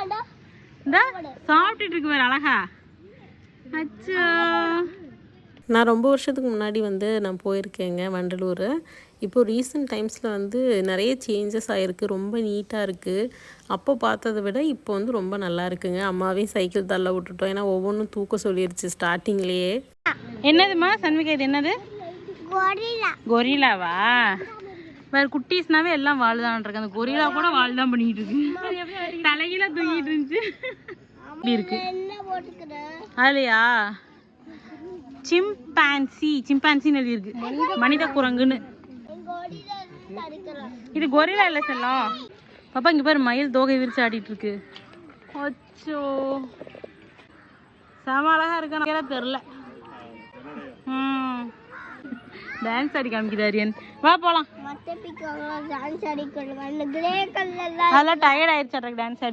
இந்த சாப்பிட்டுட்டு இருக்கு வேற அழகா. அச்சோ. நான் ரொம்ப வருஷத்துக்கு முன்னாடி வந்து நான் போயிருக்கேங்க வண்டலூர். இப்போது ரீசெண்ட் டைம்ஸில் வந்து நிறைய சேஞ்சஸ் ஆகிருக்கு, ரொம்ப நீட்டாக இருக்குது. அப்போ பார்த்ததை விட இப்போ வந்து ரொம்ப நல்லா இருக்குங்க. அம்மாவையும் சைக்கிள் தள்ள விட்டுட்டோம், ஏன்னா ஒவ்வொன்றும் தூக்க சொல்லிடுச்சு ஸ்டார்டிங்லேயே. என்னதுமா சண்முகா, இது என்னது? கொரிலாவா? வேறு குட்டீஸ்னாவே எல்லாம் வாழ்தான் இருக்கு. அந்த கொரிலா கூட வாழ்தான் பண்ணிக்கிட்டு இருக்கு. தலையில தூங்கிட்டு இருந்துச்சு. இப்படி இருக்கு அதுலையா? சிம்பான்சின்னு எழுதியிருக்கு, மனித குரங்குன்னு. இது கொரிலா இல்லை செல்லம். பாப்பா இங்கே பாரு, மயில் தோகை விரிச்சு ஆடிட்டு இருக்கு. அச்சோ, செம அழகா இருக்கான்னு தெரில. டான்ஸ் ஆடி காமிக்குது அரியன். வா போலாம். அதெல்லாம் டயர்ட் ஆயிடுச்சு டான்ஸ் ஆடி.